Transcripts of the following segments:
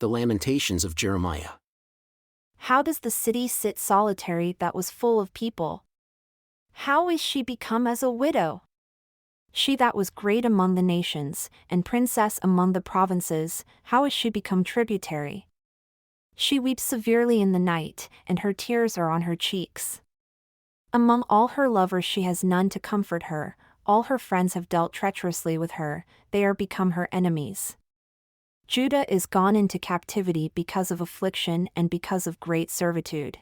The Lamentations of Jeremiah. How does the city sit solitary that was full of people? How is she become as a widow? She that was great among the nations, and princess among the provinces, how is she become tributary? She weeps severely in the night, and her tears are on her cheeks. Among all her lovers she has none to comfort her, all her friends have dealt treacherously with her, they are become her enemies. Judah is gone into captivity because of affliction and because of great servitude.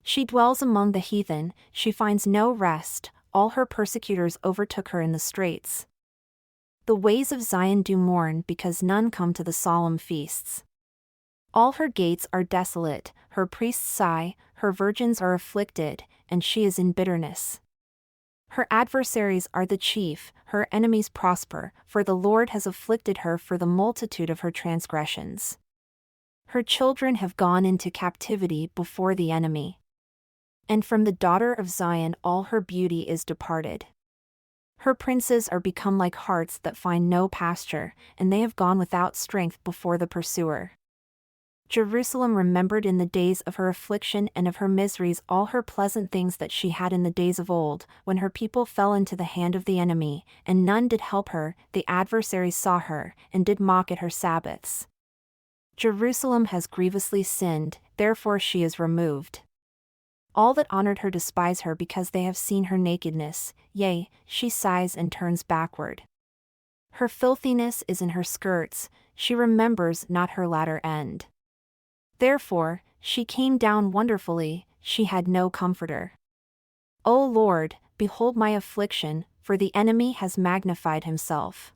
She dwells among the heathen, she finds no rest, all her persecutors overtook her in the straits. The ways of Zion do mourn because none come to the solemn feasts. All her gates are desolate, her priests sigh, her virgins are afflicted, and she is in bitterness. Her adversaries are the chief, her enemies prosper, for the Lord has afflicted her for the multitude of her transgressions. Her children have gone into captivity before the enemy. And from the daughter of Zion all her beauty is departed. Her princes are become like harts that find no pasture, and they have gone without strength before the pursuer. Jerusalem remembered in the days of her affliction and of her miseries all her pleasant things that she had in the days of old, when her people fell into the hand of the enemy, and none did help her, the adversaries saw her, and did mock at her Sabbaths. Jerusalem has grievously sinned, therefore she is removed. All that honored her despise her because they have seen her nakedness, yea, she sighs and turns backward. Her filthiness is in her skirts, she remembers not her latter end. Therefore, she came down wonderfully, she had no comforter. O Lord, behold my affliction, for the enemy has magnified himself.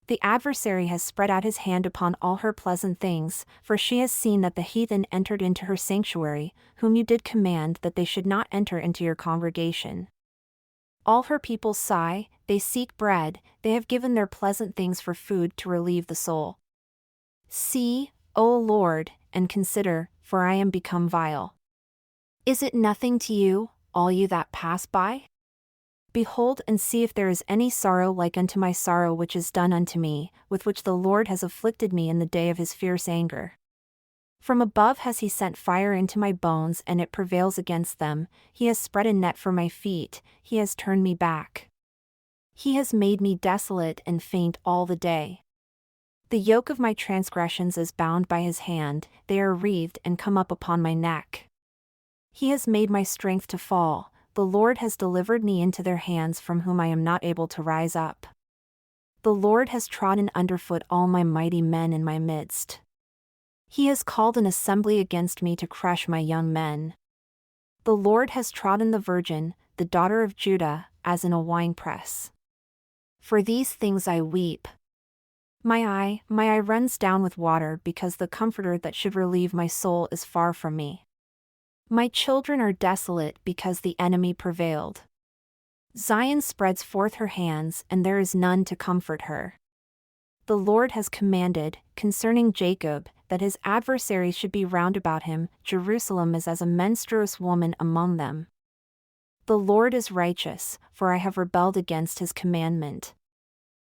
The adversary has spread out his hand upon all her pleasant things, for she has seen that the heathen entered into her sanctuary, whom you did command that they should not enter into your congregation. All her people sigh, they seek bread, they have given their pleasant things for food to relieve the soul. See, O Lord, and consider, for I am become vile. Is it nothing to you, all you that pass by? Behold and see if there is any sorrow like unto my sorrow which is done unto me, with which the Lord has afflicted me in the day of his fierce anger. From above has he sent fire into my bones, and it prevails against them, he has spread a net for my feet, he has turned me back. He has made me desolate and faint all the day. The yoke of my transgressions is bound by his hand, they are wreathed and come up upon my neck. He has made my strength to fall, the Lord has delivered me into their hands from whom I am not able to rise up. The Lord has trodden underfoot all my mighty men in my midst. He has called an assembly against me to crush my young men. The Lord has trodden the virgin, the daughter of Judah, as in a winepress. For these things I weep. My eye runs down with water because the comforter that should relieve my soul is far from me. My children are desolate because the enemy prevailed. Zion spreads forth her hands, and there is none to comfort her. The Lord has commanded, concerning Jacob, that his adversaries should be round about him, Jerusalem is as a menstruous woman among them. The Lord is righteous, for I have rebelled against his commandment.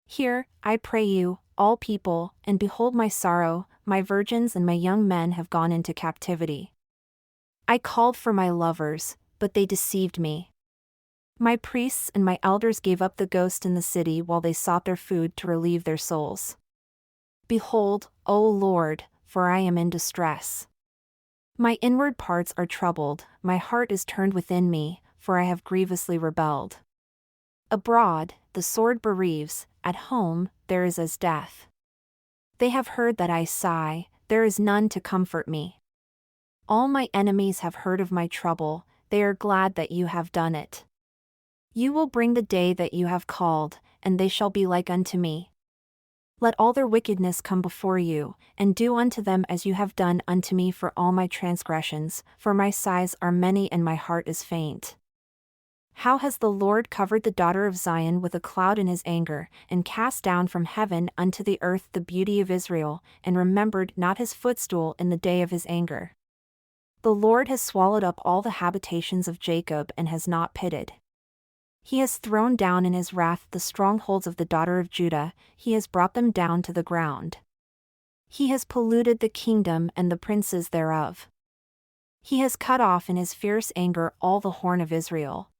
Hear, I pray you, all people, and behold my sorrow, my virgins and my young men have gone into captivity. I called for my lovers, but they deceived me. My priests and my elders gave up the ghost in the city while they sought their food to relieve their souls. Behold, O Lord, for I am in distress. My inward parts are troubled, my heart is turned within me, for I have grievously rebelled. Abroad, the sword bereaves, at home, there is as death. They have heard that I sigh, there is none to comfort me. All my enemies have heard of my trouble, they are glad that you have done it. You will bring the day that you have called, and they shall be like unto me. Let all their wickedness come before you, and do unto them as you have done unto me for all my transgressions, for my sighs are many and my heart is faint. How has the Lord covered the daughter of Zion with a cloud in his anger, and cast down from heaven unto the earth the beauty of Israel, and remembered not his footstool in the day of his anger. The Lord has swallowed up all the habitations of Jacob and has not pitied. He has thrown down in his wrath the strongholds of the daughter of Judah, he has brought them down to the ground. He has polluted the kingdom and the princes thereof. He has cut off in his fierce anger all the horn of Israel.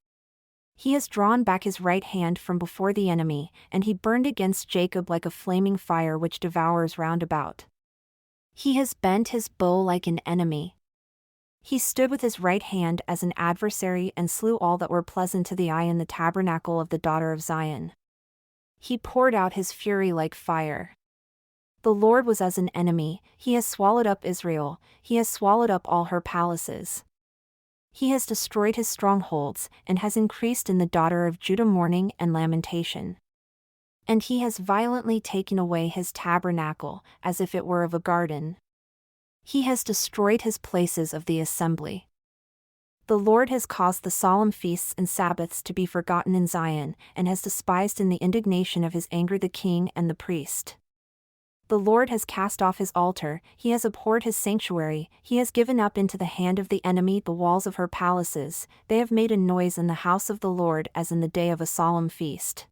He has drawn back his right hand from before the enemy, and he burned against Jacob like a flaming fire which devours round about. He has bent his bow like an enemy. He stood with his right hand as an adversary and slew all that were pleasant to the eye in the tabernacle of the daughter of Zion. He poured out his fury like fire. The Lord was as an enemy, he has swallowed up Israel, he has swallowed up all her palaces. He has destroyed his strongholds, and has increased in the daughter of Judah mourning and lamentation. And he has violently taken away his tabernacle, as if it were of a garden. He has destroyed his places of the assembly. The Lord has caused the solemn feasts and Sabbaths to be forgotten in Zion, and has despised in the indignation of his anger the king and the priest. The Lord has cast off his altar, he has abhorred his sanctuary, he has given up into the hand of the enemy the walls of her palaces, they have made a noise in the house of the Lord as in the day of a solemn feast.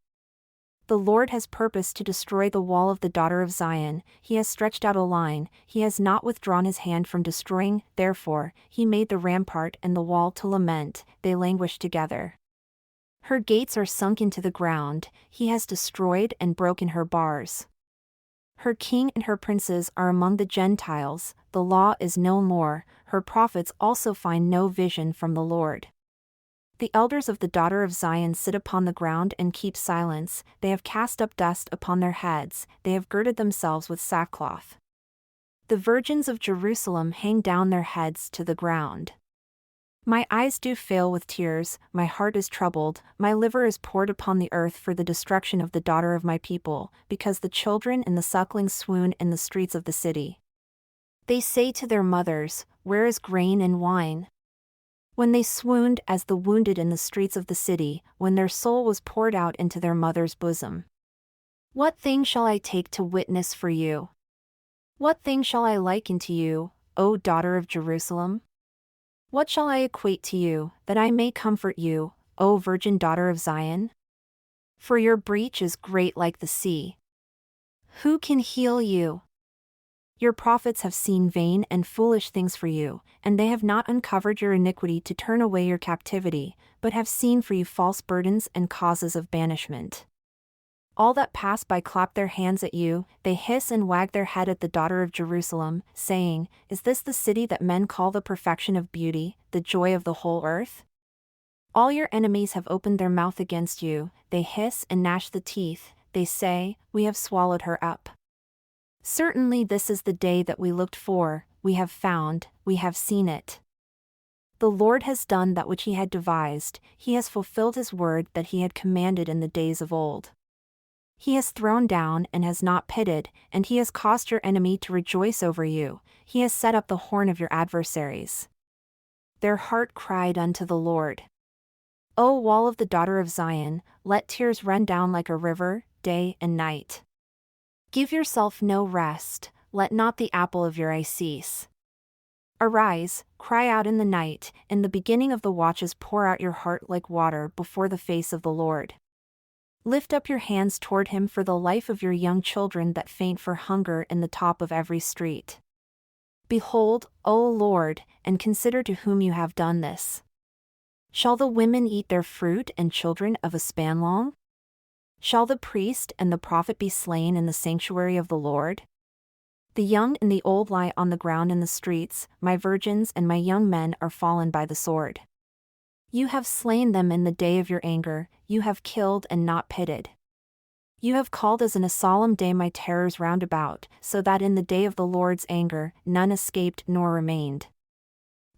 The Lord has purposed to destroy the wall of the daughter of Zion, he has stretched out a line, he has not withdrawn his hand from destroying, therefore, he made the rampart and the wall to lament, they languish together. Her gates are sunk into the ground, he has destroyed and broken her bars. Her king and her princes are among the Gentiles, the law is no more, her prophets also find no vision from the Lord. The elders of the daughter of Zion sit upon the ground and keep silence, they have cast up dust upon their heads, they have girded themselves with sackcloth. The virgins of Jerusalem hang down their heads to the ground. My eyes do fail with tears, my heart is troubled, my liver is poured upon the earth for the destruction of the daughter of my people, because the children and the sucklings swoon in the streets of the city. They say to their mothers, where is grain and wine? When they swooned as the wounded in the streets of the city, when their soul was poured out into their mother's bosom. What thing shall I take to witness for you? What thing shall I liken to you, O daughter of Jerusalem? What shall I equate to you, that I may comfort you, O virgin daughter of Zion? For your breach is great like the sea. Who can heal you? Your prophets have seen vain and foolish things for you, and they have not uncovered your iniquity to turn away your captivity, but have seen for you false burdens and causes of banishment. All that pass by clap their hands at you, they hiss and wag their head at the daughter of Jerusalem, saying, is this the city that men call the perfection of beauty, the joy of the whole earth? All your enemies have opened their mouth against you, they hiss and gnash the teeth, they say, we have swallowed her up. Certainly this is the day that we looked for, we have found, we have seen it. The Lord has done that which he had devised, he has fulfilled his word that he had commanded in the days of old. He has thrown down and has not pitted, and he has caused your enemy to rejoice over you, he has set up the horn of your adversaries. Their heart cried unto the Lord. O wall of the daughter of Zion, let tears run down like a river, day and night. Give yourself no rest, let not the apple of your eye cease. Arise, cry out in the night, in the beginning of the watches pour out your heart like water before the face of the Lord. Lift up your hands toward him for the life of your young children that faint for hunger in the top of every street. Behold, O Lord, and consider to whom you have done this. Shall the women eat their fruit and children of a span long? Shall the priest and the prophet be slain in the sanctuary of the Lord? The young and the old lie on the ground in the streets, my virgins and my young men are fallen by the sword. You have slain them in the day of your anger, you have killed and not pitted. You have called as in a solemn day my terrors round about, so that in the day of the Lord's anger, none escaped nor remained.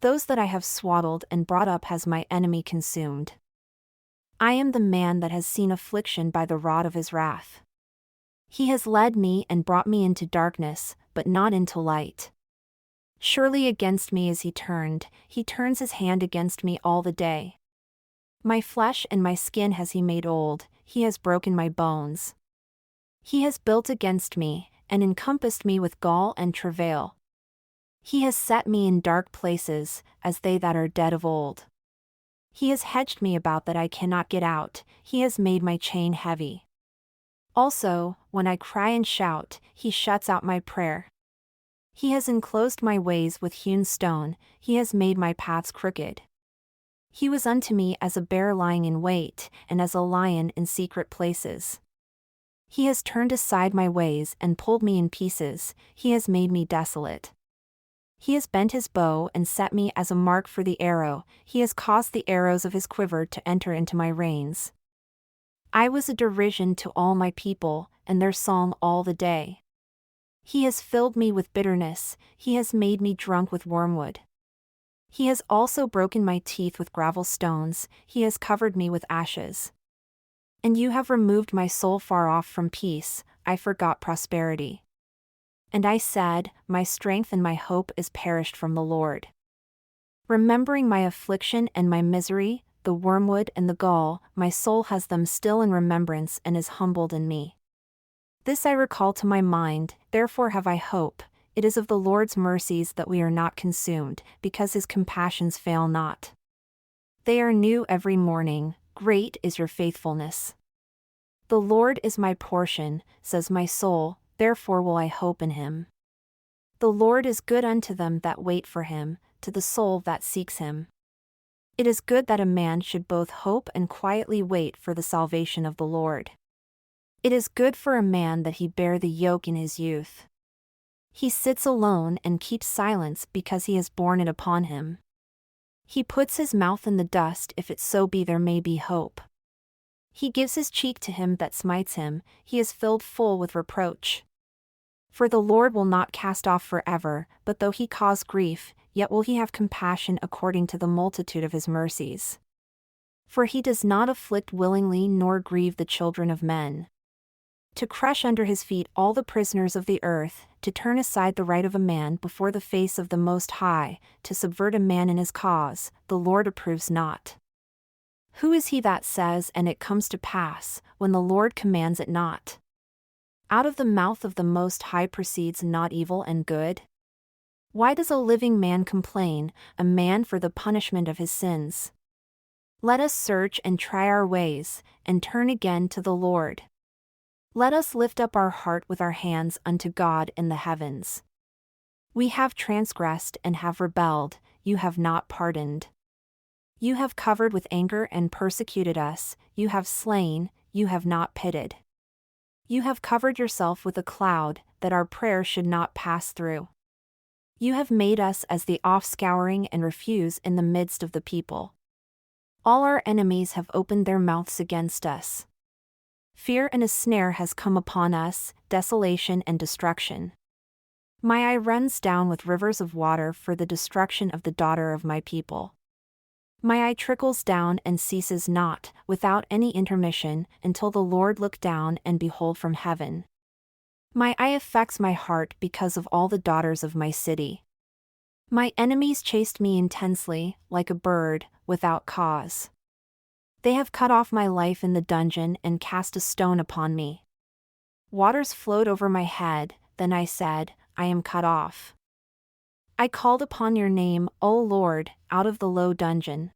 Those that I have swaddled and brought up has my enemy consumed. I am the man that has seen affliction by the rod of his wrath. He has led me and brought me into darkness, but not into light. Surely against me is he turns his hand against me all the day. My flesh and my skin has he made old, he has broken my bones. He has built against me, and encompassed me with gall and travail. He has set me in dark places, as they that are dead of old. He has hedged me about that I cannot get out, he has made my chain heavy. Also, when I cry and shout, he shuts out my prayer. He has enclosed my ways with hewn stone, he has made my paths crooked. He was unto me as a bear lying in wait, and as a lion in secret places. He has turned aside my ways and pulled me in pieces, he has made me desolate. He has bent his bow and set me as a mark for the arrow, he has caused the arrows of his quiver to enter into my reins. I was a derision to all my people, and their song all the day. He has filled me with bitterness, he has made me drunk with wormwood. He has also broken my teeth with gravel stones, he has covered me with ashes. And you have removed my soul far off from peace, I forgot prosperity. And I said, my strength and my hope is perished from the Lord. Remembering my affliction and my misery, the wormwood and the gall, my soul has them still in remembrance and is humbled in me. This I recall to my mind, therefore have I hope, it is of the Lord's mercies that we are not consumed, because his compassions fail not. They are new every morning, great is your faithfulness. The Lord is my portion, says my soul, therefore will I hope in him. The Lord is good unto them that wait for him, to the soul that seeks him. It is good that a man should both hope and quietly wait for the salvation of the Lord. It is good for a man that he bear the yoke in his youth. He sits alone and keeps silence because he has borne it upon him. He puts his mouth in the dust if it so be there may be hope. He gives his cheek to him that smites him, he is filled full with reproach. For the Lord will not cast off forever, but though he cause grief, yet will he have compassion according to the multitude of his mercies. For he does not afflict willingly nor grieve the children of men. To crush under his feet all the prisoners of the earth, to turn aside the right of a man before the face of the Most High, to subvert a man in his cause, the Lord approves not. Who is he that says and it comes to pass, when the Lord commands it not? Out of the mouth of the Most High proceeds not evil and good? Why does a living man complain, a man for the punishment of his sins? Let us search and try our ways, and turn again to the Lord. Let us lift up our heart with our hands unto God in the heavens. We have transgressed and have rebelled, you have not pardoned. You have covered with anger and persecuted us, you have slain, you have not pitied. You have covered yourself with a cloud, that our prayer should not pass through. You have made us as the offscouring and refuse in the midst of the people. All our enemies have opened their mouths against us. Fear and a snare has come upon us, desolation and destruction. My eye runs down with rivers of water for the destruction of the daughter of my people. My eye trickles down and ceases not, without any intermission, until the Lord look down and behold from heaven. My eye affects my heart because of all the daughters of my city. My enemies chased me intensely, like a bird, without cause. They have cut off my life in the dungeon and cast a stone upon me. Waters flowed over my head, then I said, I am cut off. I called upon your name, O Lord, out of the low dungeon.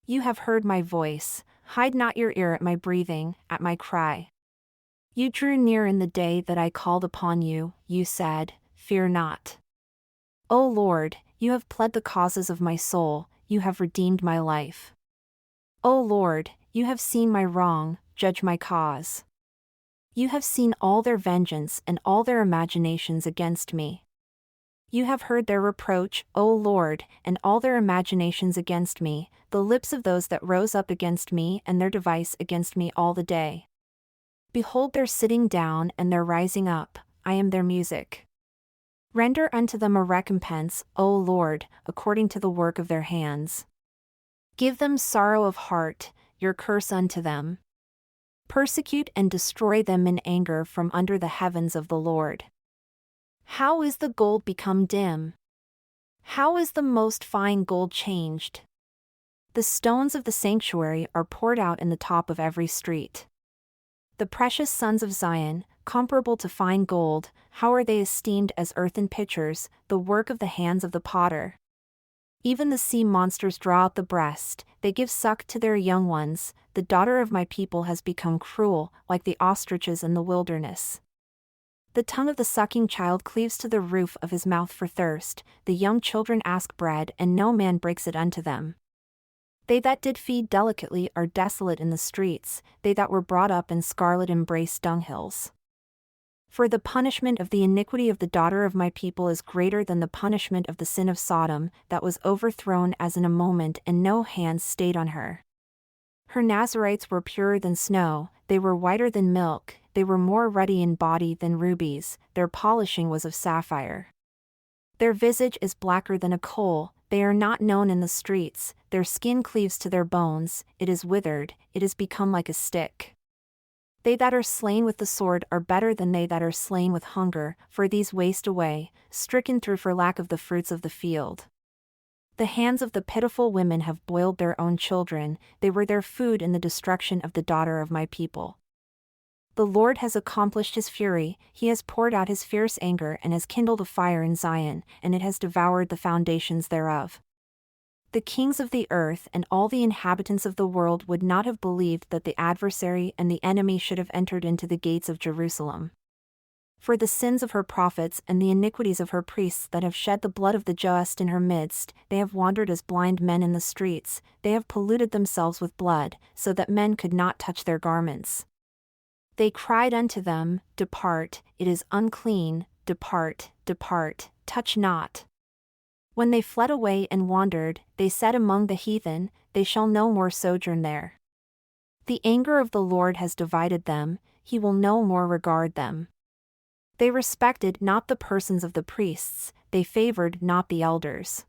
You have heard my voice, hide not your ear at my breathing, at my cry. You drew near in the day that I called upon you, you said, fear not. O Lord, you have pled the causes of my soul, you have redeemed my life. O Lord, you have seen my wrong, judge my cause. You have seen all their vengeance and all their imaginations against me. You have heard their reproach, O Lord, and all their imaginations against me, the lips of those that rose up against me and their device against me all the day. Behold their sitting down and their rising up, I am their music. Render unto them a recompense, O Lord, according to the work of their hands. Give them sorrow of heart, your curse unto them. Persecute and destroy them in anger from under the heavens of the Lord. How is the gold become dim? How is the most fine gold changed? The stones of the sanctuary are poured out in the top of every street. The precious sons of Zion, comparable to fine gold, how are they esteemed as earthen pitchers, the work of the hands of the potter? Even the sea monsters draw out the breast, they give suck to their young ones, the daughter of my people has become cruel, like the ostriches in the wilderness. The tongue of the sucking child cleaves to the roof of his mouth for thirst, the young children ask bread, and no man breaks it unto them. They that did feed delicately are desolate in the streets, they that were brought up in scarlet embrace dunghills. For the punishment of the iniquity of the daughter of my people is greater than the punishment of the sin of Sodom, that was overthrown as in a moment, and no hands stayed on her. Her Nazarites were purer than snow, they were whiter than milk, they were more ruddy in body than rubies, their polishing was of sapphire. Their visage is blacker than a coal, they are not known in the streets, their skin cleaves to their bones, it is withered, it is become like a stick. They that are slain with the sword are better than they that are slain with hunger, for these waste away, stricken through for lack of the fruits of the field. The hands of the pitiful women have boiled their own children, they were their food in the destruction of the daughter of my people. The Lord has accomplished his fury, he has poured out his fierce anger and has kindled a fire in Zion, and it has devoured the foundations thereof. The kings of the earth and all the inhabitants of the world would not have believed that the adversary and the enemy should have entered into the gates of Jerusalem. For the sins of her prophets and the iniquities of her priests that have shed the blood of the just in her midst, they have wandered as blind men in the streets, they have polluted themselves with blood, so that men could not touch their garments. They cried unto them, Depart, it is unclean, depart, depart, touch not. When they fled away and wandered, they said among the heathen, They shall no more sojourn there. The anger of the Lord has divided them, he will no more regard them. They respected not the persons of the priests, they favored not the elders.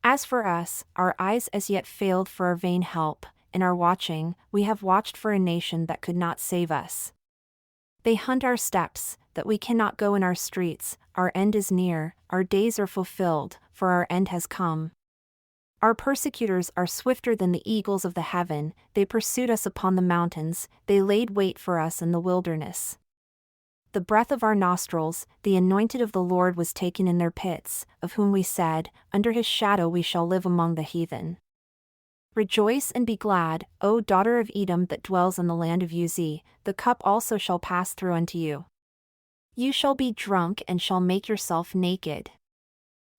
As for us, our eyes as yet failed for our vain help, in our watching, we have watched for a nation that could not save us. They hunt our steps, that we cannot go in our streets, our end is near, our days are fulfilled, for our end has come. Our persecutors are swifter than the eagles of the heaven, they pursued us upon the mountains, they laid wait for us in the wilderness. The breath of our nostrils, the anointed of the Lord was taken in their pits, of whom we said, Under his shadow we shall live among the heathen. Rejoice and be glad, O daughter of Edom that dwells in the land of Uz, the cup also shall pass through unto you. You shall be drunk and shall make yourself naked.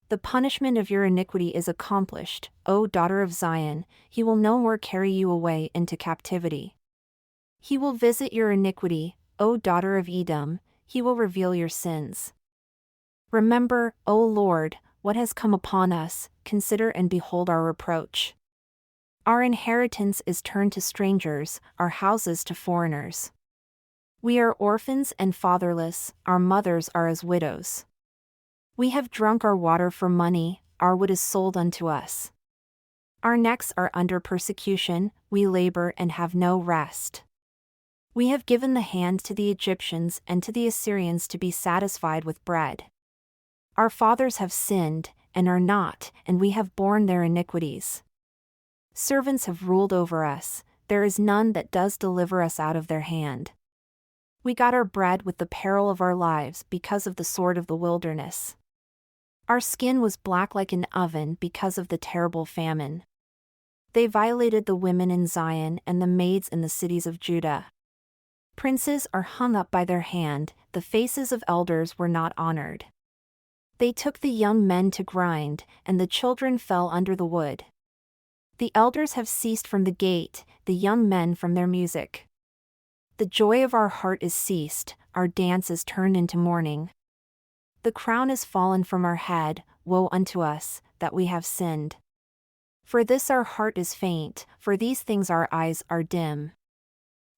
The punishment of your iniquity is accomplished, O daughter of Zion, he will no more carry you away into captivity. He will visit your iniquity, O daughter of Edom, he will reveal your sins. Remember, O Lord, what has come upon us, consider and behold our reproach. Our inheritance is turned to strangers, our houses to foreigners. We are orphans and fatherless, our mothers are as widows. We have drunk our water for money, our wood is sold unto us. Our necks are under persecution, we labor and have no rest. We have given the hand to the Egyptians and to the Assyrians to be satisfied with bread. Our fathers have sinned, and are not, and we have borne their iniquities. Servants have ruled over us, there is none that does deliver us out of their hand. We got our bread with the peril of our lives because of the sword of the wilderness. Our skin was black like an oven because of the terrible famine. They violated the women in Zion and the maids in the cities of Judah. Princes are hung up by their hand, the faces of elders were not honored. They took the young men to grind, and the children fell under the wood. The elders have ceased from the gate, the young men from their music. The joy of our heart is ceased, our dance is turned into mourning. The crown is fallen from our head, woe unto us, that we have sinned. For this our heart is faint, for these things our eyes are dim.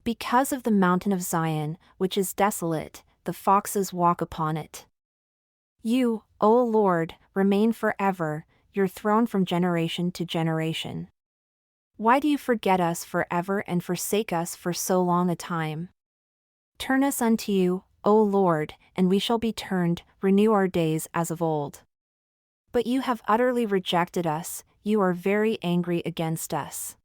Because of the mountain of Zion, which is desolate, the foxes walk upon it. You, O Lord, remain forever, your throne from generation to generation. Why do you forget us forever and forsake us for so long a time? Turn us unto you, O Lord, and we shall be turned, renew our days as of old. But you have utterly rejected us, you are very angry against us.